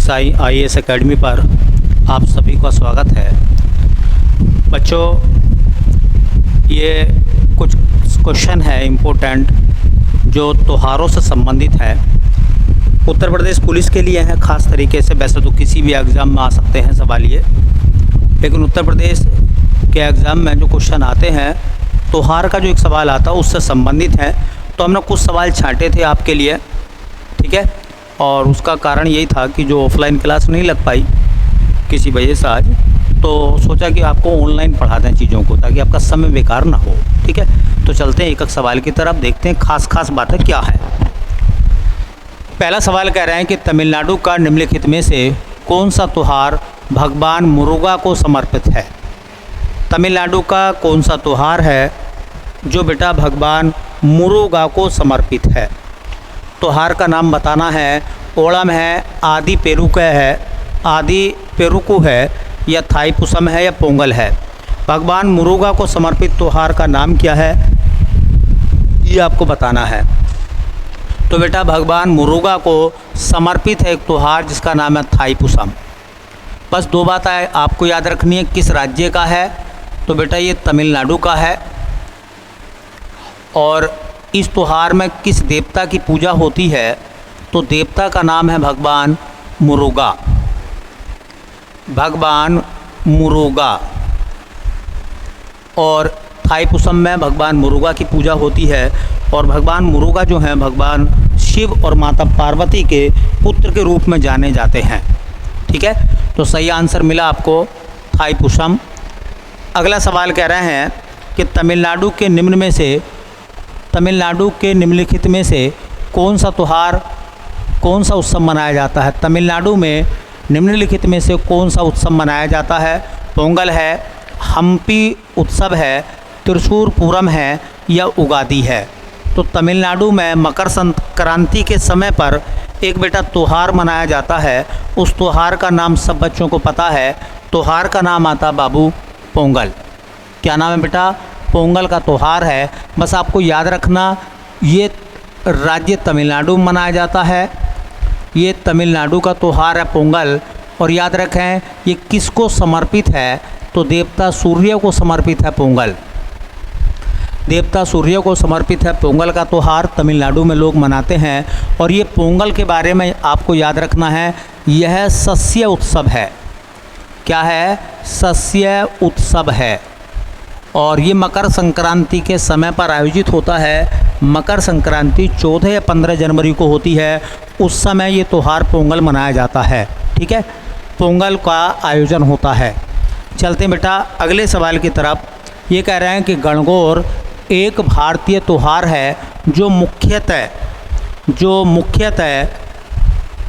Sai IAS academy पर आप सभी का स्वागत है। बच्चों, ये कुछ क्वेश्चन है इम्पोर्टेंट जो त्योहारों से संबंधित है। उत्तर प्रदेश पुलिस के लिए है ख़ास तरीके से। वैसे तो किसी भी एग्ज़ाम में आ सकते हैं सवाल ये, लेकिन उत्तर प्रदेश के एग्ज़ाम में जो क्वेश्चन आते हैं त्योहार का जो एक सवाल आता है उससे संबंधित है। तो हमने कुछ सवाल छांटे थे आपके लिए, ठीक है। और उसका कारण यही था कि जो ऑफलाइन क्लास नहीं लग पाई किसी वजह से आज, तो सोचा कि आपको ऑनलाइन पढ़ा दें चीज़ों को ताकि आपका समय बेकार ना हो, ठीक है। तो चलते हैं एक एक सवाल की तरफ, देखते हैं खास बातें क्या है। पहला सवाल कह रहे हैं कि तमिलनाडु का निम्नलिखित में से कौन सा त्यौहार भगवान मुरुगा को समर्पित है। तमिलनाडु का कौन सा त्यौहार है जो बेटा भगवान मुरुगा को समर्पित है। त्यौहार का नाम बताना है। ओणम है, आदि पेरुकू है या थाईपुसम है या पोंगल है। भगवान मुरुगा को समर्पित त्यौहार का नाम क्या है ये आपको बताना है। तो बेटा भगवान मुरुगा को समर्पित है एक त्यौहार जिसका नाम है थाईपुसम। बस दो बातें आपको याद रखनी है, किस राज्य का है। तो बेटा ये तमिलनाडु का है। और इस त्यौहार में किस देवता की पूजा होती है, तो देवता का नाम है भगवान मुरुगा। भगवान मुरुगा। और थाईपुसम में भगवान मुरुगा की पूजा होती है। और भगवान मुरुगा जो हैं भगवान शिव और माता पार्वती के पुत्र के रूप में जाने जाते हैं, ठीक है। तो सही आंसर मिला आपको थाईपुसम। अगला सवाल कह रहे हैं कि तमिलनाडु के निम्नलिखित में से कौन सा त्यौहार, कौन सा उत्सव मनाया जाता है। तमिलनाडु में निम्नलिखित में से कौन सा उत्सव मनाया जाता है। पोंगल है, हम्पी उत्सव है, त्रिशूर पूरम है या उगादी है। तो तमिलनाडु में मकर संक्रांति के समय पर एक बेटा त्यौहार मनाया जाता है। उस त्यौहार का नाम सब बच्चों को पता है। त्यौहार का नाम आता बाबू पोंगल। क्या नाम है बेटा? पोंगल का त्यौहार है। बस आपको याद रखना ये राज्य तमिलनाडु में मनाया जाता है। ये तमिलनाडु का त्यौहार है पोंगल। और याद रखें ये किसको समर्पित है, तो देवता सूर्य को समर्पित है पोंगल। देवता सूर्य को समर्पित है पोंगल का त्यौहार तमिलनाडु में लोग मनाते हैं। और ये पोंगल के बारे में आपको याद रखना है, यह शस्य उत्सव है। क्या है? शस्य उत्सव है। और ये मकर संक्रांति के समय पर आयोजित होता है। मकर संक्रांति 14 या 15 जनवरी को होती है। उस समय ये त्यौहार पोंगल मनाया जाता है, ठीक है। पोंगल का आयोजन होता है। चलते हैं बेटा अगले सवाल की तरफ। ये कह रहे हैं कि गणगौर एक भारतीय त्यौहार है जो मुख्यतः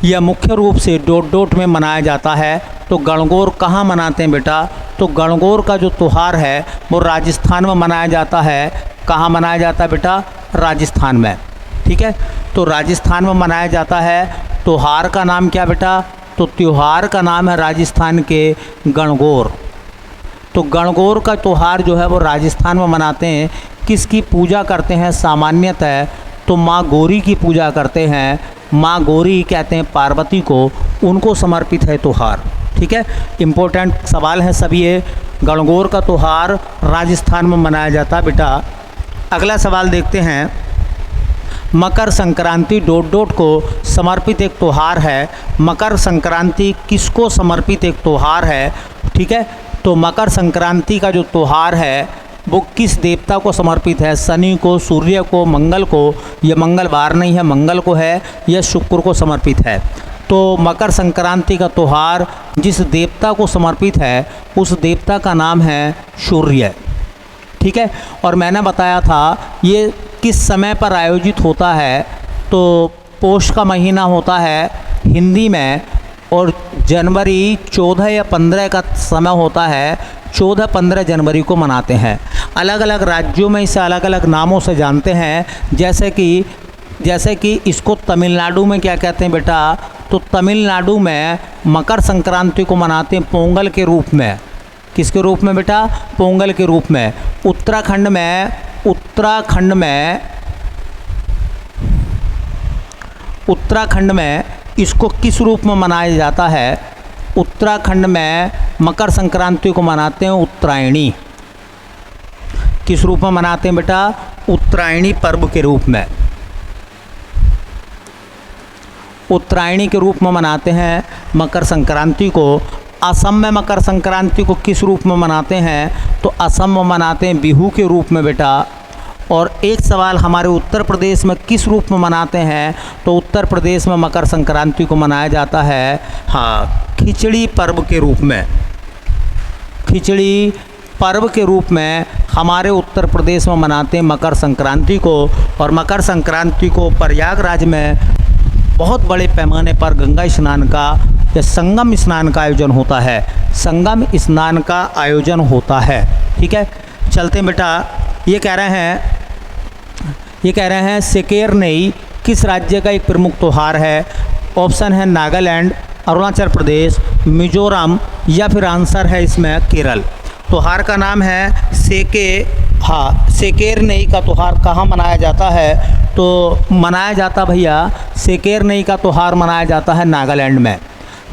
या मुख्य रूप से डोट में मनाया जाता है। तो गणगौर कहाँ मनाते हैं बेटा? तो गणगौर का जो त्यौहार है वो राजस्थान में मनाया जाता है। कहाँ मनाया जाता है बेटा? राजस्थान में, ठीक है। तो राजस्थान में मनाया जाता है। त्यौहार का नाम क्या बेटा? तो त्यौहार का नाम है राजस्थान के गणगौर। तो गणगौर का त्यौहार जो है वो राजस्थान में मनाते हैं। किसकी पूजा करते हैं सामान्यतः? तो माँ गौरी की पूजा करते हैं। माँ गौरी कहते हैं पार्वती को, उनको समर्पित है त्यौहार, ठीक है। इम्पोर्टेंट सवाल है सभी ये। गणगौर का त्यौहार राजस्थान में मनाया जाता है बेटा। अगला सवाल देखते हैं। मकर संक्रांति डोट को समर्पित एक त्यौहार है। मकर संक्रांति किसको समर्पित एक त्यौहार है, ठीक है। तो मकर संक्रांति का जो त्यौहार है वो किस देवता को समर्पित है? शनि को, सूर्य को, मंगल को। यह मंगलवार नहीं है, मंगल को है। यह शुक्र को समर्पित है। तो मकर संक्रांति का त्यौहार जिस देवता को समर्पित है उस देवता का नाम है सूर्य, ठीक है। और मैंने बताया था ये किस समय पर आयोजित होता है, तो पौष का महीना होता है हिंदी में। और जनवरी 14 या 15 का समय होता है। 14-15 जनवरी को मनाते हैं। अलग अलग राज्यों में इसे अलग अलग नामों से जानते हैं। जैसे कि इसको तमिलनाडु में क्या कहते हैं बेटा? तो तमिलनाडु में मकर संक्रांति को मनाते हैं पोंगल के रूप में। किसके रूप में बेटा? पोंगल के रूप में। उत्तराखंड में इसको किस रूप में मनाया जाता है? उत्तराखंड में मकर संक्रांति को मनाते हैं उत्तरायणी। किस रूप में मनाते हैं बेटा? उत्तरायणी पर्व के रूप में, उत्तरायणी के रूप में मनाते हैं मकर संक्रांति को। असम में मकर संक्रांति को किस रूप में मनाते हैं? तो असम में मनाते हैं बिहू के रूप में बेटा। और एक सवाल हमारे उत्तर प्रदेश में किस रूप में मनाते हैं? तो उत्तर प्रदेश में मकर संक्रांति को मनाया जाता है खिचड़ी पर्व के रूप में। खिचड़ी पर्व के रूप में हमारे उत्तर प्रदेश में मनाते हैं मकर संक्रांति को। और मकर संक्रांति को प्रयागराज में बहुत बड़े पैमाने पर गंगा स्नान का या संगम स्नान का आयोजन होता है। संगम स्नान का आयोजन होता है। ठीक है, चलते हैं बेटा। ये कह रहे हैं सेकेरनेई किस राज्य का एक प्रमुख त्यौहार है? ऑप्शन है नागालैंड, अरुणाचल प्रदेश, मिजोरम या फिर आंसर है इसमें केरल। त्यौहार का नाम है सेकेरनेई का त्यौहार कहाँ मनाया जाता है? तो मनाया जाता भैया सेकेरनेई का त्यौहार मनाया जाता है नागालैंड में।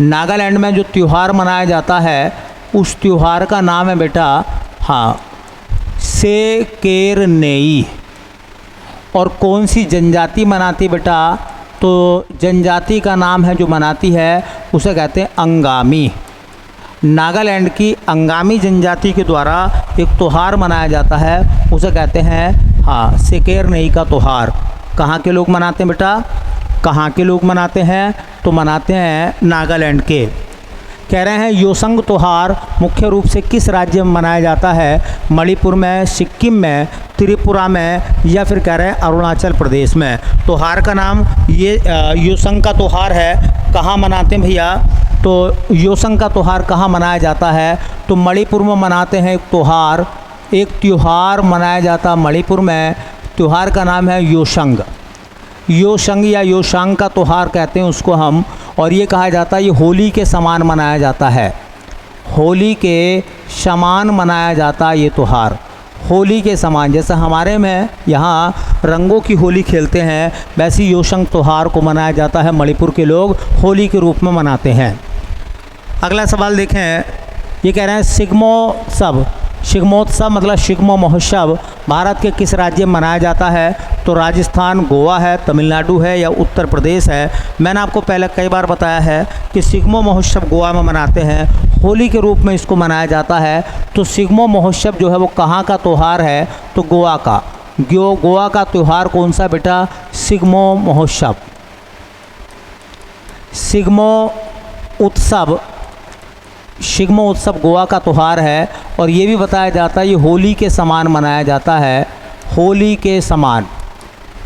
नागालैंड में जो त्यौहार मनाया जाता है उस त्यौहार का नाम है बेटा सेकेरनेई। और कौन सी जनजाति मनाती बेटा? तो जनजाति का नाम है जो मनाती है उसे कहते हैं अंगामी। नागालैंड की अंगामी जनजाति के द्वारा एक त्यौहार मनाया जाता है, उसे कहते हैं सेकेरनेई का त्यौहार। कहाँ के लोग मनाते हैं बेटा? कहाँ के लोग मनाते हैं? तो मनाते हैं नागालैंड के। कह रहे हैं योसंग त्यौहार मुख्य रूप से किस राज्य में मनाया जाता है? मणिपुर में, सिक्किम में, त्रिपुरा में या फिर कह रहे हैं अरुणाचल प्रदेश में। त्यौहार का नाम ये योसंग का त्यौहार है। कहाँ मनाते हैं भैया? तो योसंग का त्यौहार कहाँ मनाया जाता है? तो मणिपुर में मनाते हैं एक त्यौहार मनाया जाता है मणिपुर में। त्यौहार का नाम है योसंग। योसंग या योशांग का त्यौहार कहते हैं उसको हम। और ये कहा जाता है ये होली के समान मनाया जाता है। होली के समान मनाया जाता है ये त्यौहार। होली के समान, जैसे हमारे में यहाँ रंगों की होली खेलते हैं, वैसी योसंग त्यौहार को मनाया जाता है। मणिपुर के लोग होली के रूप में मनाते हैं। अगला सवाल देखें। ये कह रहे हैं शिग्मोत्सव मतलब शिग्मो महोत्सव भारत के किस राज्य में मनाया जाता है? तो राजस्थान, गोवा है, तमिलनाडु है या उत्तर प्रदेश है। मैंने आपको पहले कई बार बताया है कि शिग्मो महोत्सव गोवा में मनाते हैं, होली के रूप में इसको मनाया जाता है। तो शिग्मो महोत्सव जो है वो कहाँ का त्यौहार है? तो गोवा का। गोवा का त्यौहार कौन सा बेटा? शिग्मो महोत्सव। शिग्मो उत्सव गोवा का त्यौहार है। और ये भी बताया जाता है ये होली के समान मनाया जाता है। होली के समान,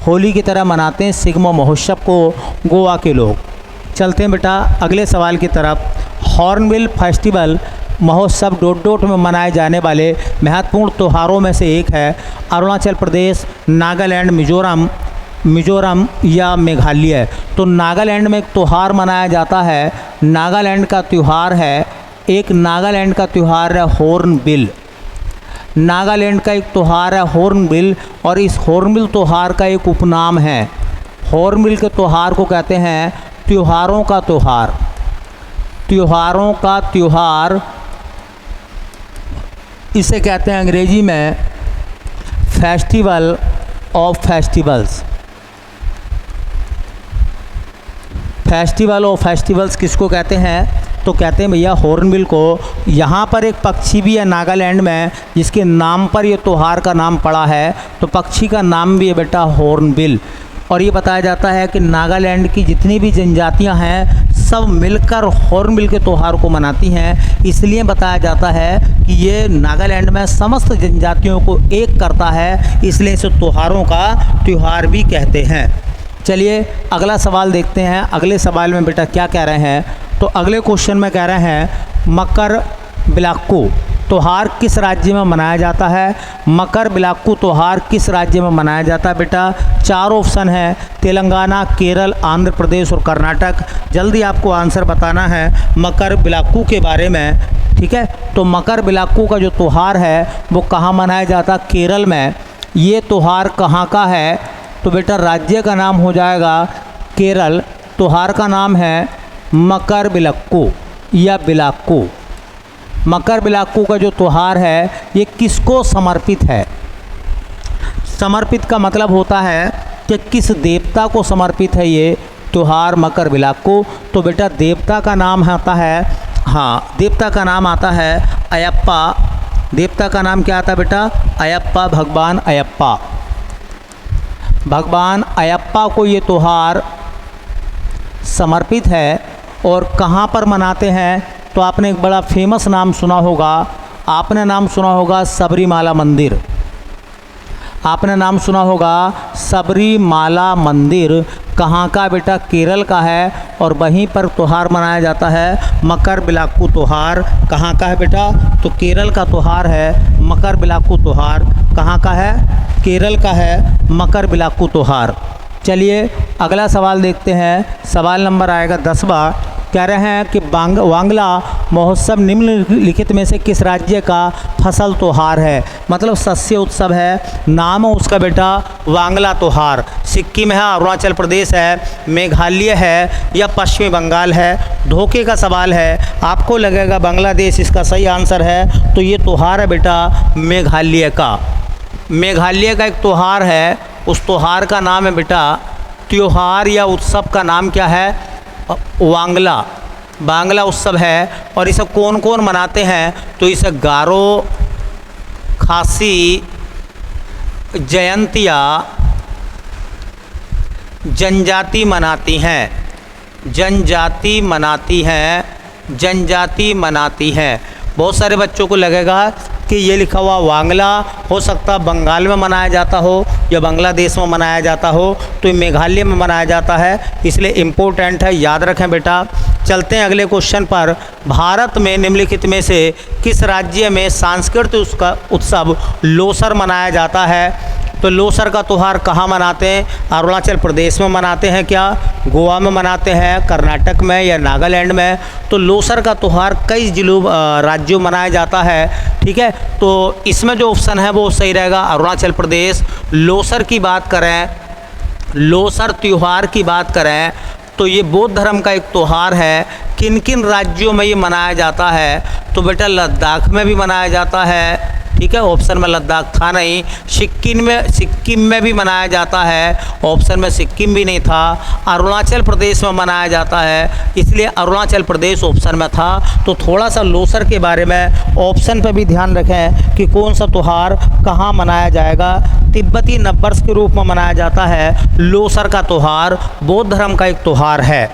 होली की तरह मनाते हैं शिग्मो महोत्सव को गोवा के लोग। चलते हैं बेटा अगले सवाल की तरफ। हॉर्नबिल फेस्टिवल महोत्सव डोट में मनाए जाने वाले महत्वपूर्ण त्योहारों में से एक है। अरुणाचल प्रदेश, नागालैंड, मिजोरम या मेघालय। तो नागालैंड में एक त्यौहार मनाया जाता है। नागालैंड का त्यौहार है हॉर्नबिल। नागालैंड का एक त्यौहार है हॉर्नबिल। और इस हॉर्नबिल त्यौहार का एक उपनाम है। हॉर्नबिल के त्यौहार को कहते हैं त्योहारों का त्यौहार। त्योहारों का त्यौहार इसे कहते हैं अंग्रेजी में festival of festivals. Festival of festivals किसको कहते हैं? तो कहते हैं भैया हॉर्नबिल को। यहाँ पर एक पक्षी भी है नागालैंड में जिसके नाम पर ये त्यौहार का नाम पड़ा है। तो पक्षी का नाम भी है बेटा हॉर्नबिल। और ये बताया जाता है कि नागालैंड की जितनी भी जनजातियाँ हैं सब मिलकर हॉर्नबिल के त्यौहार को मनाती हैं। इसलिए बताया जाता है कि ये नागालैंड में समस्त जनजातियों को एक करता है, इसलिए इसे त्यौहारों का त्यौहार भी कहते हैं। चलिए अगला सवाल देखते हैं। अगले सवाल में बेटा क्या कह रहे हैं? तो अगले क्वेश्चन में कह रहे हैं मकर बिलाक्कू त्यौहार किस राज्य में मनाया जाता है? मकर बिलाक्कू त्यौहार किस राज्य में मनाया जाता है बेटा? 4 ऑप्शन है, तेलंगाना, केरल, आंध्र प्रदेश और कर्नाटक। जल्दी आपको आंसर बताना है मकर बिलाक्कू के बारे में। ठीक है, तो मकर बिलाक्कू का जो त्यौहार है वो कहाँ मनाया जाता है? केरल में। ये त्यौहार कहाँ का है? तो बेटा राज्य का नाम हो जाएगा केरल। त्योहार का नाम है मकर बिलक्कू या बिलाक्कू। मकर बिलाक्कू का जो त्योहार है ये किसको समर्पित है? समर्पित का मतलब होता है कि किस देवता को समर्पित है ये त्योहार मकर बिलाक्कू। तो बेटा देवता का नाम आता है, हाँ देवता का नाम आता है अयप्पा। देवता का नाम क्या आता है बेटा? अयप्पा, भगवान अयप्पा। भगवान अयप्पा को ये त्योहार समर्पित है। और कहाँ पर मनाते हैं? तो आपने एक बड़ा फेमस नाम सुना होगा, आपने नाम सुना होगा सबरीमाला मंदिर। आपने नाम सुना होगा सबरीमाला मंदिर। कहाँ का बेटा? केरल का है। और वहीं पर त्यौहार मनाया जाता है मकर बिलाक्कू त्यौहार। कहाँ का है बेटा? तो केरल का त्यौहार है मकर बिलाक्कू त्यौहार। कहाँ का है? केरल का है मकर बिलाक्कू त्यौहार। चलिए अगला सवाल देखते हैं। सवाल नंबर आएगा 10वां। कह रहे हैं कि वांगला महोत्सव निम्नलिखित में से किस राज्य का फसल त्यौहार है? मतलब शस्य उत्सव है। नाम है उसका बेटा वांगला त्यौहार। सिक्किम है, अरुणाचल प्रदेश है, मेघालय है या पश्चिमी बंगाल है? धोखे का सवाल है, आपको लगेगा बांग्लादेश इसका सही आंसर है। तो ये त्यौहार है बेटा मेघालय का। मेघालय का एक त्यौहार है, उस त्यौहार का नाम है बेटा, त्यौहार या उत्सव का नाम क्या है? वांगला। बांग्ला उत्सव है। और इसे कौन कौन मनाते हैं? तो इसे गारो, खासी, जयंतिया जनजाति मनाती हैं। जनजाति मनाती हैं, जनजाति मनाती हैं। बहुत सारे बच्चों को लगेगा कि ये लिखा हुआ वांगला हो सकता है बंगाल में मनाया जाता हो या बांग्लादेश में मनाया जाता हो, तो ये मेघालय में मनाया जाता है, इसलिए इम्पोर्टेंट है, याद रखें बेटा। चलते हैं अगले क्वेश्चन पर। भारत में निम्नलिखित में से किस राज्य में सांस्कृतिक उत्सव लोसर मनाया जाता है? तो लोसर का त्यौहार कहाँ मनाते हैं? अरुणाचल प्रदेश में मनाते हैं क्या? गोवा में मनाते हैं? कर्नाटक में या नागालैंड में? तो लोसर का त्यौहार कई जिलों राज्यों में मनाया जाता है। ठीक है, तो इसमें जो ऑप्शन है वो सही रहेगा अरुणाचल प्रदेश। लोसर की बात करें, लोसर त्यौहार की बात करें तो ये बौद्ध धर्म का एक त्यौहार है। किन किन राज्यों में ये मनाया जाता है? तो बेटा लद्दाख में भी मनाया जाता है। ठीक है, ऑप्शन में लद्दाख था नहीं। सिक्किम में भी मनाया जाता है, ऑप्शन में सिक्किम भी नहीं था। अरुणाचल प्रदेश में मनाया जाता है, इसलिए अरुणाचल प्रदेश ऑप्शन में था। तो थोड़ा सा लोसर के बारे में ऑप्शन पर भी ध्यान रखें कि कौन सा त्यौहार कहाँ मनाया जाएगा। तिब्बती नववर्ष के रूप में मनाया जाता है लोसर का त्यौहार, बौद्ध धर्म का एक त्यौहार है।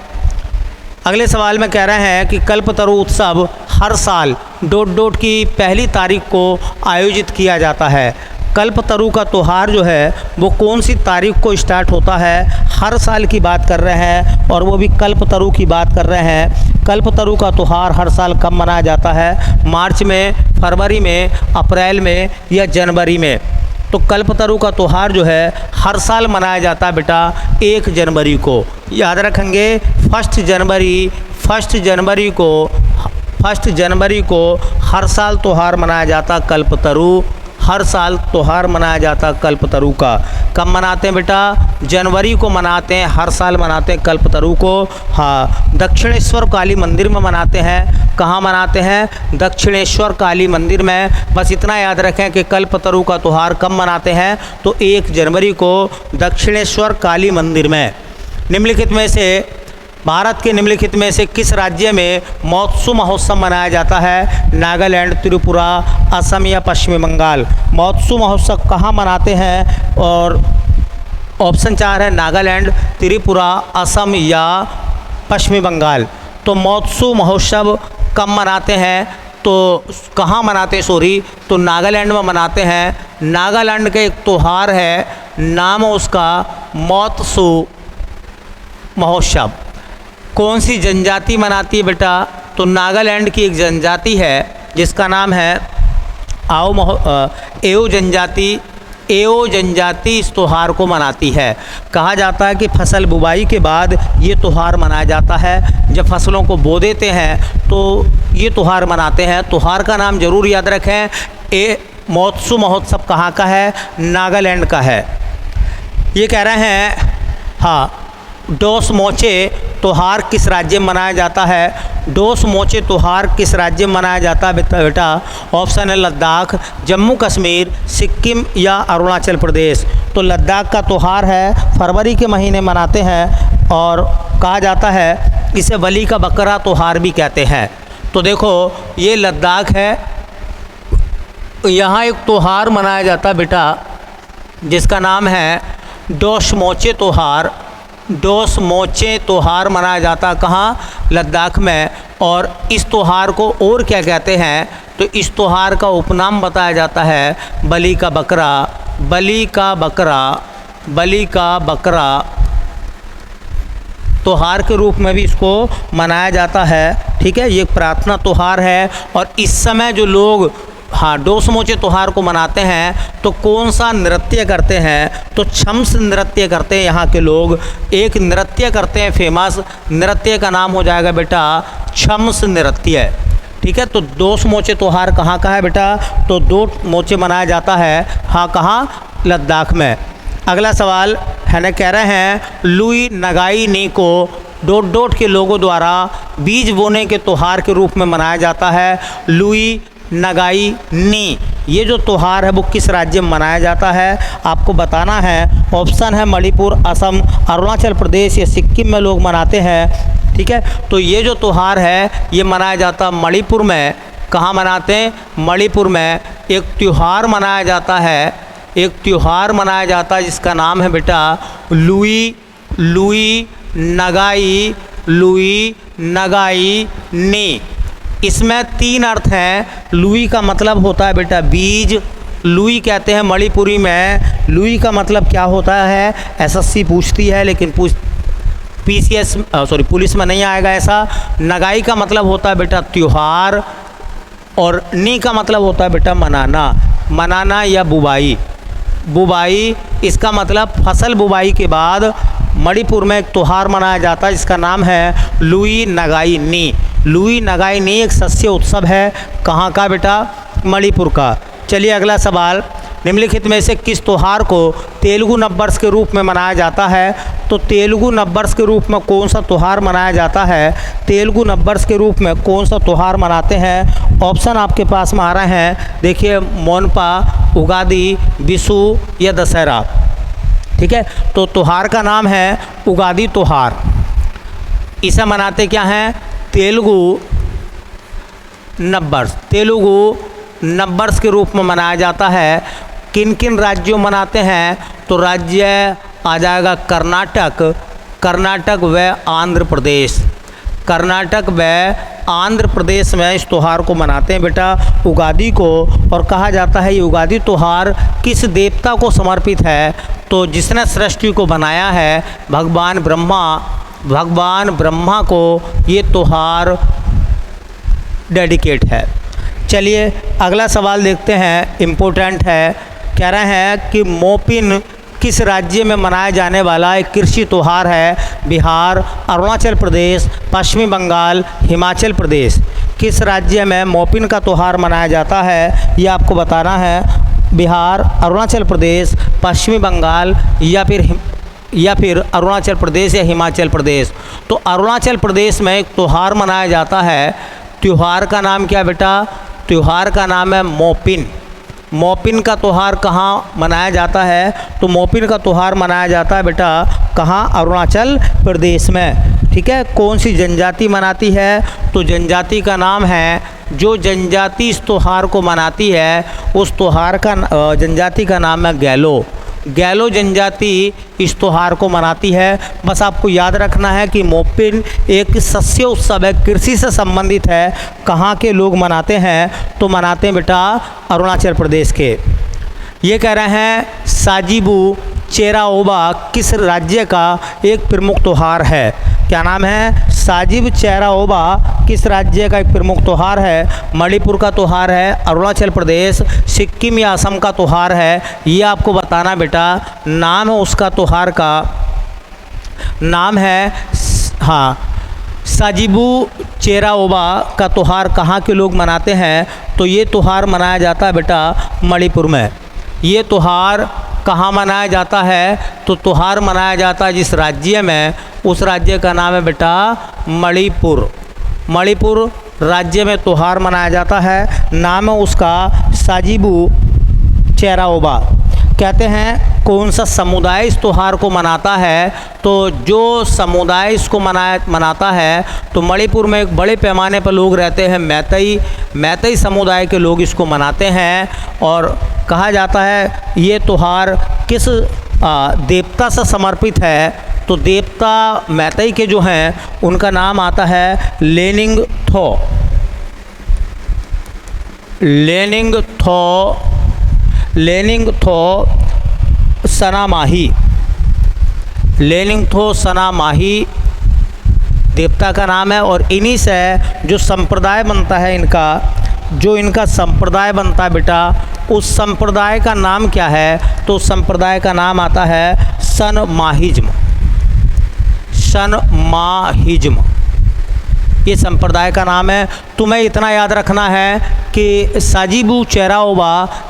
अगले सवाल में कह रहे हैं कि कल्पतरु उत्सव हर साल ... की पहली तारीख को आयोजित किया जाता है। कल्पतरु का त्यौहार जो है वो कौन सी तारीख को स्टार्ट होता है? हर साल की बात कर रहे हैं और वो भी कल्पतरु की बात कर रहे हैं। कल्पतरु का त्यौहार हर साल कब मनाया जाता है? मार्च में, फरवरी में, अप्रैल में या जनवरी में? तो कल्पतरु का त्यौहार जो है हर साल मनाया जाता है बेटा 1 जनवरी को। याद रखेंगे 1 जनवरी को हर साल त्यौहार मनाया जाता कल्पतरु। हर साल त्यौहार मनाया जाता कल्पतरु का। कब मनाते हैं बेटा? जनवरी को मनाते हैं, हर साल मनाते हैं कल्पतरु को। हाँ, दक्षिणेश्वर काली मंदिर में मनाते हैं। कहाँ मनाते हैं? दक्षिणेश्वर काली मंदिर में। बस इतना याद रखें कि कल्पतरु का त्यौहार कब मनाते हैं? तो 1 जनवरी को दक्षिणेश्वर काली मंदिर में। निम्नलिखित में से भारत के निम्नलिखित में से किस राज्य में महोत्सव महोत्सव मनाया जाता है? नागालैंड, त्रिपुरा, असम या पश्चिमी बंगाल? महोत्सव महोत्सव कहाँ मनाते हैं? और ऑप्शन 4 है नागालैंड, त्रिपुरा, असम या पश्चिमी बंगाल। तो महोत्सव महोत्सव कब मनाते हैं? तो कहाँ मनाते हैं? तो नागालैंड में मनाते हैं। नागालैंड का एक त्यौहार है, नाम है उसका महोत्सव महोत्सव। कौन सी जनजाति मनाती है बेटा? तो नागालैंड की एक जनजाति है जिसका नाम है एओ जनजाति। एओ जनजाति इस त्यौहार को मनाती है। कहा जाता है कि फसल बुवाई के बाद ये त्यौहार मनाया जाता है। जब फसलों को बो देते हैं तो ये त्यौहार मनाते हैं। त्यौहार का नाम जरूर याद रखें। महोत्सव महोत्सव कहाँ का है? नागालैंड का है। ये कह रहे हैं, हाँ, डोस मोचे त्योहार किस राज्य में मनाया जाता है? डोस मोचे त्योहार किस राज्य में मनाया जाता है बेटा? ऑप्शन है लद्दाख, जम्मू कश्मीर, सिक्किम या अरुणाचल प्रदेश। तो लद्दाख का त्यौहार है, फरवरी के महीने मनाते हैं और कहा जाता है इसे बलि का बकरा त्यौहार भी कहते हैं। तो देखो ये लद्दाख है, यहाँ एक त्यौहार मनाया जाता है बेटा जिसका नाम है डोस मोचे त्यौहार। डोस मोचे त्यौहार मनाया जाता है कहाँ? लद्दाख में। और इस त्यौहार को और क्या कहते हैं? तो इस त्यौहार का उपनाम बताया जाता है बलि का बकरा। बलि का बकरा, बलि का बकरा त्यौहार के रूप में भी इसको मनाया जाता है। ठीक है, ये प्रार्थना त्यौहार है। और इस समय जो लोग डोस मोचे त्यौहार को मनाते हैं तो कौन सा नृत्य करते हैं? तो छम्स नृत्य करते हैं यहाँ के लोग। एक नृत्य करते हैं फेमस, नृत्य का नाम हो जाएगा बेटा छम्स नृत्य। ठीक है, तो डोस मोचे त्यौहार कहाँ का है बेटा? तो दो मोचे मनाया जाता है, कहाँ? लद्दाख में। अगला सवाल है ना, कह रहे हैं लुई नगाई नी को डोट डोट के लोगों द्वारा बीज बोने के त्यौहार के रूप में मनाया जाता है। लुई नगाई नी, ये जो त्यौहार है वो किस राज्य में मनाया जाता है? आपको बताना है। ऑप्शन है मणिपुर, असम, अरुणाचल प्रदेश या सिक्किम में लोग मनाते हैं। ठीक है, तो ये जो त्यौहार है ये मनाया जाता मणिपुर में। कहाँ मनाते हैं? मणिपुर में। एक त्यौहार मनाया जाता है, एक त्यौहार मनाया जाता है जिसका नाम है बेटा लुई नगाई, लुई नगाई नी। इसमें तीन अर्थ हैं। लुई का मतलब होता है बेटा बीज, लुई कहते हैं मणिपुरी में। लुई का मतलब क्या होता है? एसएससी पूछती है लेकिन पुलिस में नहीं आएगा ऐसा। नगाई का मतलब होता है बेटा त्यौहार, और नी का मतलब होता है बेटा मनाना, मनाना या बुवाई। बुवाई इसका मतलब फसल बुवाई के बाद मणिपुर में एक त्यौहार मनाया जाता है जिसका नाम है लुई नगाई नी। लुई नगाई नी एक शस्य उत्सव है, कहाँ का बेटा? मणिपुर का। चलिए अगला सवाल, निम्नलिखित में से किस त्यौहार को तेलुगु नववर्ष के रूप में मनाया जाता है? तो तेलुगु नववर्ष के रूप में कौन सा त्यौहार मनाया जाता है? तेलुगु नववर्ष के रूप में कौन सा त्यौहार मनाते हैं? ऑप्शन आपके पास में आ रहे हैं, देखिए मोनपा, उगादी, विशु या दशहरा। ठीक है, तो त्यौहार का नाम है उगादी त्यौहार। इसे मनाते क्या हैं? तेलुगु नववर्ष, तेलुगु नववर्ष के रूप में मनाया जाता है। किन किन राज्यों मनाते हैं? तो राज्य आ जाएगा कर्नाटक व आंध्र प्रदेश। कर्नाटक व आंध्र प्रदेश में इस त्यौहार को मनाते हैं बेटा उगादी को। और कहा जाता है ये उगादी त्यौहार किस देवता को समर्पित है? तो जिसने सृष्टि को बनाया है भगवान ब्रह्मा को ये त्यौहार डेडिकेट है। चलिए अगला सवाल देखते हैं, इम्पोर्टेंट है। कह रहे हैं कि मोपिन किस राज्य में मनाया जाने वाला एक कृषि त्यौहार है? बिहार, अरुणाचल प्रदेश, पश्चिमी बंगाल, हिमाचल प्रदेश। किस राज्य में मोपिन का त्यौहार मनाया जाता है ये आपको बताना है। बिहार, अरुणाचल प्रदेश, पश्चिमी बंगाल या फिर अरुणाचल प्रदेश या हिमाचल प्रदेश। तो अरुणाचल प्रदेश में एक त्यौहार मनाया जाता है। त्यौहार का नाम क्या बेटा? त्यौहार का नाम है मोपिन। मोपिन का त्यौहार कहाँ मनाया जाता है? तो मोपिन का त्यौहार मनाया जाता है बेटा कहाँ? अरुणाचल प्रदेश में। ठीक है, कौन सी जनजाति मनाती है? तो जनजाति का नाम है, जो जनजाति इस त्यौहार को मनाती है उस त्यौहार का जनजाति का नाम है गैलो। गैलो जनजाति इस त्यौहार को मनाती है। बस आपको याद रखना है कि मोपिन एक शस्य उत्सव है, कृषि से संबंधित है। कहाँ के लोग मनाते हैं? तो मनाते हैं बेटा अरुणाचल प्रदेश के। ये कह रहे हैं साजिबू चेराओबा किस राज्य का एक प्रमुख त्यौहार है? क्या नाम है? साजिब चेराओबा किस राज्य का एक प्रमुख त्यौहार है? मणिपुर का त्यौहार है, अरुणाचल प्रदेश, सिक्किम या असम का त्यौहार है? ये आपको बताना बेटा। नाम है उसका त्यौहार का नाम है साजिबू चेराओबा का त्यौहार कहाँ के लोग मनाते हैं? तो ये त्यौहार मनाया जाता है बेटा मणिपुर में। ये त्यौहार कहाँ मनाया जाता है? तो त्यौहार मनाया जाता है जिस राज्य में, उस राज्य का नाम है बेटा मणिपुर। मणिपुर राज्य में त्यौहार मनाया जाता है, नाम है उसका साजिबू चेराओबा। कहते हैं कौन सा समुदाय इस त्यौहार को मनाता है? तो जो समुदाय इसको मनाता है तो मणिपुर में एक बड़े पैमाने पर लोग रहते हैं, मैतेई समुदाय के लोग इसको मनाते हैं। और कहा जाता है ये त्यौहार किस देवता से समर्पित है? तो देवता मैतेई के जो हैं उनका नाम आता है लेनिंगथो। लेनिंगथो सनामाही। लेनिंगथो सनामाही देवता का नाम है। और इन्हीं से जो संप्रदाय बनता है इनका, जो इनका संप्रदाय बनता है बेटा, उस संप्रदाय का नाम क्या है? तो उस संप्रदाय का नाम आता है सनमाहिज्म। सनमाहिज्म ये संप्रदाय का नाम है। तुम्हें इतना याद रखना है कि साजिबू चेराओबा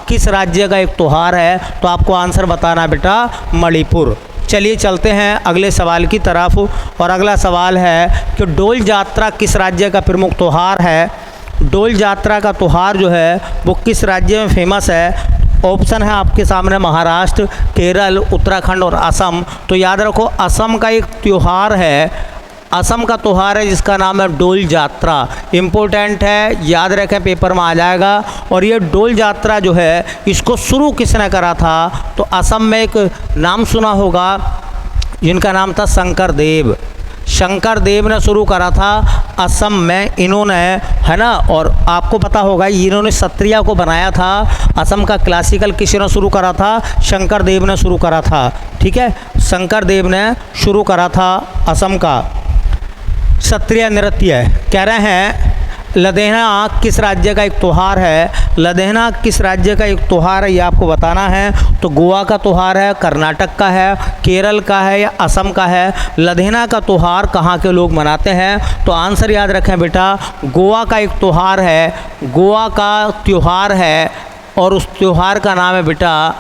किस राज्य का एक त्यौहार है, तो आपको आंसर बताना है बेटा मणिपुर। चलिए चलते हैं अगले सवाल की तरफ। और अगला सवाल है कि डोल यात्रा किस राज्य का प्रमुख त्यौहार है? डोल यात्रा का त्यौहार जो है वो किस राज्य में फेमस है? ऑप्शन है आपके सामने महाराष्ट्र, केरल, उत्तराखंड और असम। तो याद रखो असम का एक त्यौहार है, असम का त्यौहार है जिसका नाम है डोल यात्रा। इम्पोर्टेंट है, याद रखें, पेपर में आ जाएगा। और ये डोल यात्रा जो है इसको शुरू किसने करा था? तो असम में एक नाम सुना होगा जिनका नाम था शंकर देव। शंकर देव ने शुरू करा था असम में, इन्होंने, है ना। और आपको पता होगा इन्होंने सत्रिया को बनाया था। असम का क्लासिकल किसने शुरू करा था? शंकर देव ने शुरू करा था। ठीक है, शंकर देव ने शुरू करा था असम का सत्रिया नृत्य। कह रहे हैं लदेहना किस राज्य का एक त्यौहार है? लदेहना किस राज्य का एक त्यौहार है ये आपको बताना है। तो गोवा का त्यौहार है, कर्नाटक का है, केरल का है या असम का है? लदेहना का त्यौहार कहाँ के लोग मनाते हैं? तो आंसर याद रखें बेटा, गोवा का एक त्यौहार है, गोवा का त्यौहार है। और उस त्यौहार का नाम है बेटा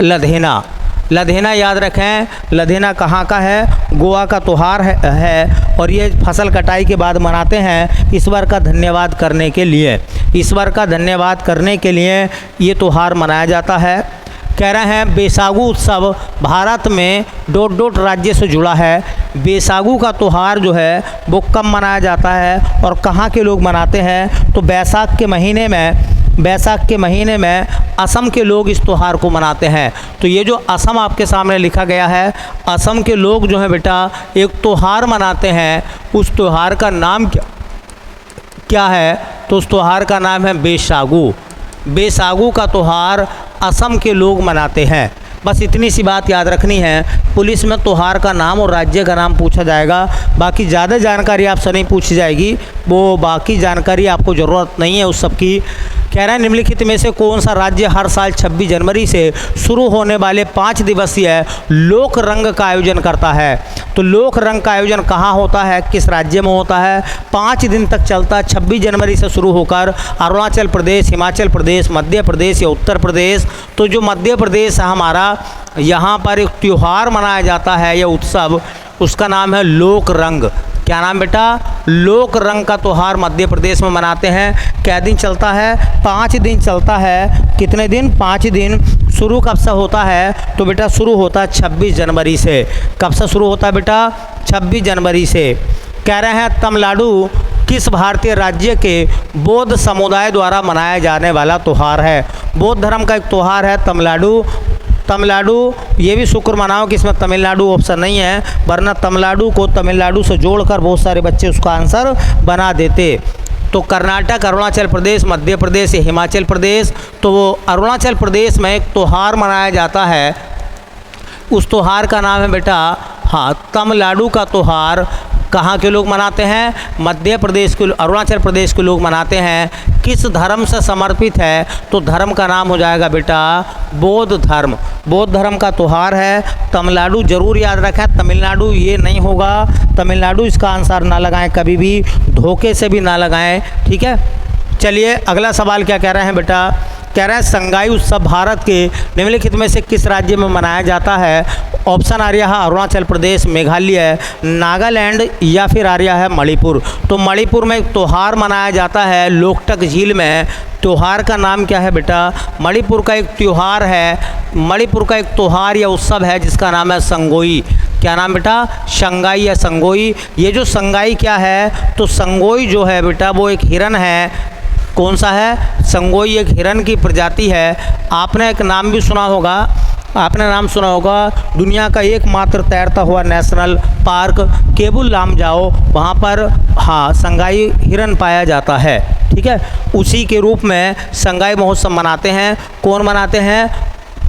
लदेहना। लदेहना याद रखें, लदेहना कहाँ का है? गोवा का त्यौहार है। और ये फसल कटाई के बाद मनाते हैं ईश्वर का धन्यवाद करने के लिए। ईश्वर का धन्यवाद करने के लिए ये त्यौहार मनाया जाता है। कह रहे हैं बैसागु उत्सव भारत में डॉट डॉट राज्य से जुड़ा है। बैसागु का त्यौहार जो है वो कब मनाया जाता है और कहाँ के लोग मनाते हैं? तो बैसाख के महीने में असम के लोग इस त्यौहार को मनाते हैं। तो ये जो असम आपके सामने लिखा गया है, असम के लोग जो है बेटा एक त्यौहार मनाते हैं। उस त्यौहार का नाम क्या है? तो उस त्यौहार का नाम है बैसागु। बैसागु का त्यौहार असम के लोग मनाते हैं। बस इतनी सी बात याद रखनी है। पुलिस में त्यौहार का नाम और राज्य का नाम पूछा जाएगा, बाकी ज़्यादा जानकारी आपसे नहीं पूछी जाएगी, वो बाकी जानकारी आपको ज़रूरत नहीं है उस सब की। कह रहे हैं निम्नलिखित में से कौन सा राज्य हर साल 26 जनवरी से शुरू होने वाले 5 दिवसीय लोक रंग का आयोजन करता है? तो लोक रंग का आयोजन कहाँ होता है, किस राज्य में होता है? 5 दिन तक चलता है, 26 जनवरी से शुरू होकर अरुणाचल प्रदेश, हिमाचल प्रदेश, मध्य प्रदेश या उत्तर प्रदेश। तो जो मध्य प्रदेश है हमारा, यहाँ पर एक त्यौहार मनाया जाता है या उत्सव, उसका नाम है लोक रंग। क्या नाम बेटा? लोक रंग का त्यौहार मध्य प्रदेश में मनाते हैं। क्या दिन चलता है? 5 दिन चलता है। कितने दिन? 5 दिन। शुरू कब से होता है? तो बेटा शुरू होता है 26 जनवरी से। कब से शुरू होता है बेटा? 26 जनवरी से। कह रहे हैं तमिलनाडु किस भारतीय राज्य के बौद्ध समुदाय द्वारा मनाया जाने वाला त्यौहार है? बौद्ध धर्म का एक त्यौहार है तमिलनाडु। ये भी शुक्र मनाओ कि इसमें तमिलनाडु ऑप्शन नहीं है, वरना तमिलनाडु को तमिलनाडु से जोड़कर बहुत सारे बच्चे उसका आंसर बना देते। तो कर्नाटक, अरुणाचल प्रदेश, मध्य प्रदेश या हिमाचल प्रदेश। तो वो अरुणाचल प्रदेश में एक त्यौहार मनाया जाता है, उस त्यौहार का नाम है बेटा, हाँ, तमिलनाडु का त्यौहार। कहाँ के लोग मनाते हैं? मध्य प्रदेश के, अरुणाचल प्रदेश के लोग मनाते हैं। किस धर्म से समर्पित है? तो धर्म का नाम हो जाएगा बेटा बौद्ध धर्म। बौद्ध धर्म का त्यौहार है। तमिलनाडु जरूर याद रखें, तमिलनाडु ये नहीं होगा, तमिलनाडु इसका आंसर ना लगाएं, कभी भी धोखे से भी ना लगाएं, ठीक है। चलिए अगला सवाल क्या कह रहे हैं बेटा कह रहे हैं संगाई उत्सव भारत के निम्नलिखित में से किस राज्य में मनाया जाता है? ऑप्शन आ रहा है अरुणाचल प्रदेश, मेघालय, नागालैंड या फिर आ रहा है मणिपुर। तो मणिपुर में एक त्यौहार मनाया जाता है लोकटक झील में। त्यौहार का नाम क्या है बेटा? मणिपुर का एक त्यौहार है, मणिपुर का एक त्यौहार या उत्सव है जिसका नाम है संगोई। क्या नाम बेटा? संगाई या संगोई। ये जो संगाई क्या है? तो संगोई जो है बेटा वो एक हिरन है। कौन सा है? संगोई एक हिरन की प्रजाति है। आपने एक नाम भी सुना होगा, आपने नाम सुना होगा दुनिया का एकमात्र तैरता हुआ नेशनल पार्क केबुल लामजाओ, वहाँ पर हाँ संगाई हिरन पाया जाता है। ठीक है, उसी के रूप में संगाई महोत्सव मनाते हैं। कौन मनाते हैं?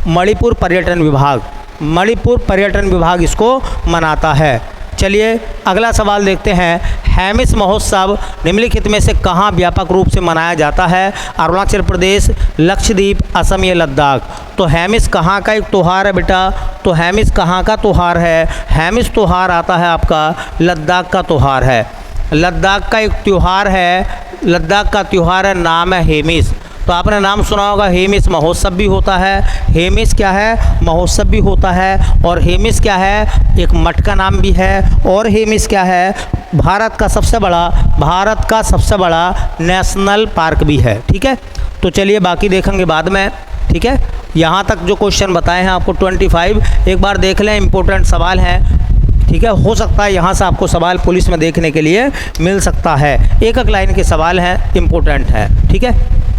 मणिपुर पर्यटन विभाग। मणिपुर पर्यटन विभाग इसको मनाता है। चलिए अगला सवाल देखते हैं। हेमिस महोत्सव निम्नलिखित में से कहाँ व्यापक रूप से मनाया जाता है? अरुणाचल प्रदेश, लक्षद्वीप, असम या लद्दाख। तो हेमिस कहाँ का एक त्यौहार है बेटा? तो हेमिस कहाँ का त्यौहार है? हेमिस त्यौहार आता है आपका लद्दाख का त्यौहार है। लद्दाख का एक त्यौहार है, लद्दाख का त्यौहार है, नाम है हेमिस। तो आपने नाम सुना होगा, हेमिस महोत्सव भी होता है। हेमिस क्या है? महोत्सव भी होता है। और हेमिस क्या है? एक मठ का नाम भी है। और हेमिस क्या है? भारत का सबसे बड़ा नेशनल पार्क भी है। ठीक है, तो चलिए बाकी देखेंगे बाद में। ठीक है, यहाँ तक जो क्वेश्चन बताए हैं आपको 25 एक बार देख लें, इम्पोर्टेंट सवाल हैं। ठीक है, हो सकता है यहाँ से आपको सवाल पुलिस में देखने के लिए मिल सकता है। एक एक लाइन के सवाल हैं, इम्पोर्टेंट है। ठीक है।